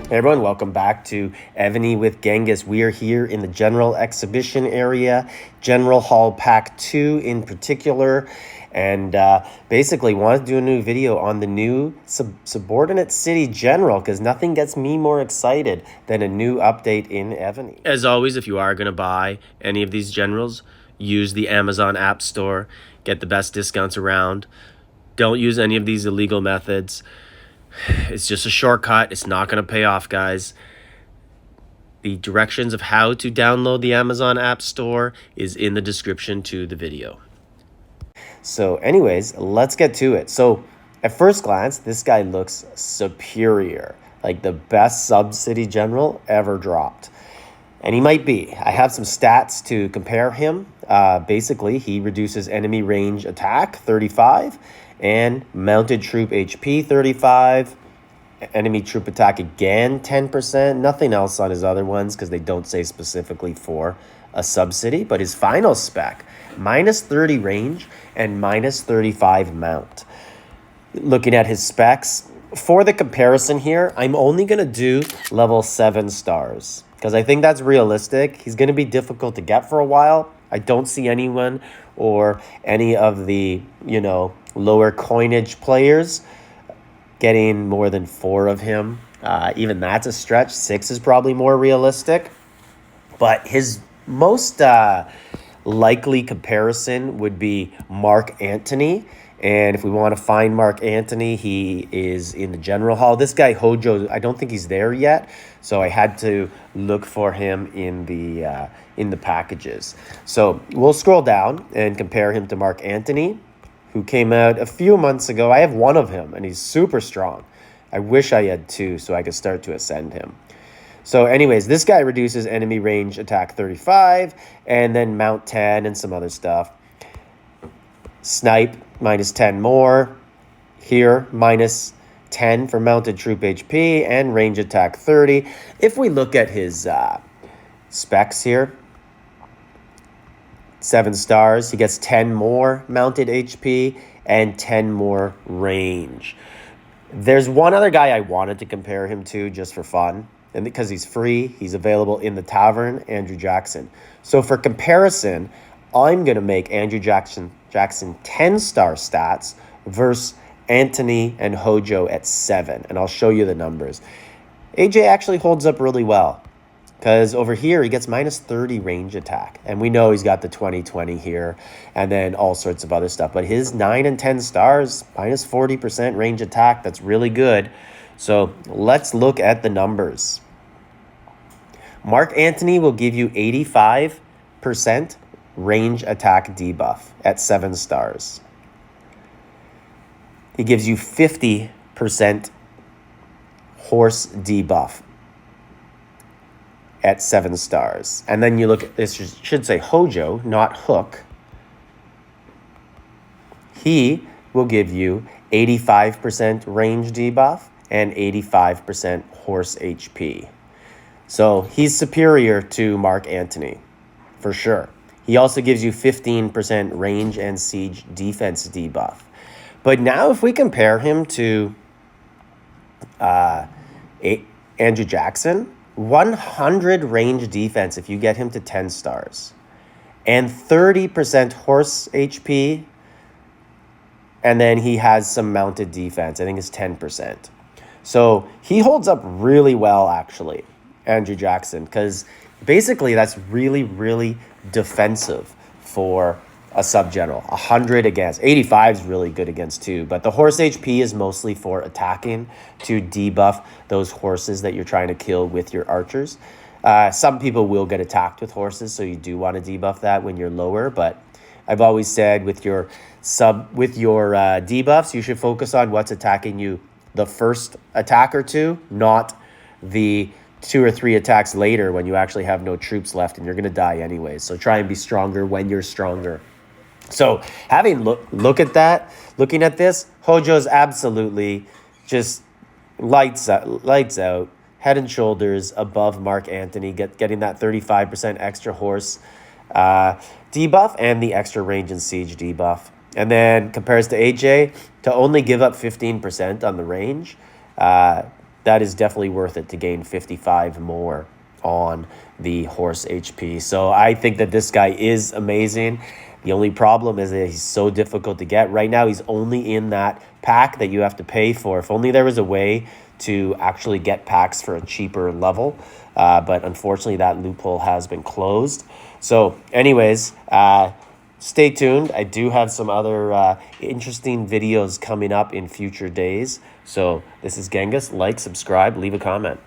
Hey everyone, welcome back to Evony with Genghis. We are here in the general exhibition area, General Hall Pack 2 in particular, and basically wanted to do a new video on the new subordinate city general because nothing gets me more excited than a new update in Evony. As always, if you are going to buy any of these generals, use the Amazon App Store, get the best discounts around. Don't use any of these illegal methods. It's just a shortcut. It's not going to pay off, guys. The directions of how to download the Amazon App Store is in the description to the video. So anyways, let's get to it. So at first glance, this guy looks superior, like the best sub-city general ever dropped. And he might be. I have some stats to compare him. Basically, he reduces enemy range attack 35 and mounted troop HP 35. Enemy troop attack again 10%. Nothing else on his other ones because they don't say specifically for a sub-city. But his final spec, minus 30 range and minus 35 mount. Looking at his specs, for the comparison here, I'm only going to do level 7 stars because I think that's realistic. He's going to be difficult to get for a while. I don't see anyone or any of the, lower coinage players getting more than 4 of him. Even that's a stretch. 6 is probably more realistic. But his most likely comparison would be Mark Antony. And if we want to find Mark Antony, he is in the General Hall. This guy, HOJO, I don't think he's there yet. So I had to look for him in the packages. So we'll scroll down and compare him to Mark Antony, who came out a few months ago. I have 1 of him, and he's super strong. I wish I had 2 so I could start to ascend him. So anyways, this guy reduces enemy range attack 35, and then mount 10 and some other stuff. Snipe, minus 10 more. Here, minus 10 for mounted troop HP, and range attack 30. If we look at his specs here, 7 stars, he gets 10 more mounted HP and 10 more range. There's one other guy I wanted to compare him to just for fun, and because he's free, he's available in the tavern, Andrew Jackson. So for comparison, I'm going to make Andrew Jackson 10-star stats versus Antony and HOJO at 7, and I'll show you the numbers. AJ actually holds up really well, because over here, he gets minus 30 range attack. And we know he's got the 20-20 here and then all sorts of other stuff. But his 9 and 10 stars, minus 40% range attack, that's really good. So let's look at the numbers. Mark Antony will give you 85% range attack debuff at 7 stars. He gives you 50% horse debuff at 7 stars. And then you look at this, should say HOJO, not Hook. He will give you 85% range debuff and 85% horse HP. So he's superior to Mark Antony, for sure. He also gives you 15% range and siege defense debuff. But now if we compare him to Andrew Jackson, 100 range defense if you get him to 10 stars. And 30% horse HP. And then he has some mounted defense. I think it's 10%. So he holds up really well, actually, Andrew Jackson. Because basically that's really, really defensive for a sub-general. 100 against. 85 is really good against too. But the horse HP is mostly for attacking to debuff those horses that you're trying to kill with your archers. Some people will get attacked with horses, so you do want to debuff that when you're lower. But I've always said with your debuffs, you should focus on what's attacking you the first attack or two, not the 2 or 3 attacks later when you actually have no troops left and you're going to die anyway. So try and be stronger when you're stronger. So having look at that, looking at this, HOJO is absolutely just lights out, head and shoulders above Mark Antony, getting that 35% extra horse debuff and the extra range and siege debuff. And then compares to AJ to only give up 15% on the range. That that is definitely worth it to gain 55 more on the horse HP. So I think that this guy is amazing. The only problem is that he's so difficult to get. Right now, he's only in that pack that you have to pay for. If only there was a way to actually get packs for a cheaper level. But unfortunately, that loophole has been closed. So anyways, stay tuned. I do have some other interesting videos coming up in future days. So this is Genghis. Like, subscribe, leave a comment.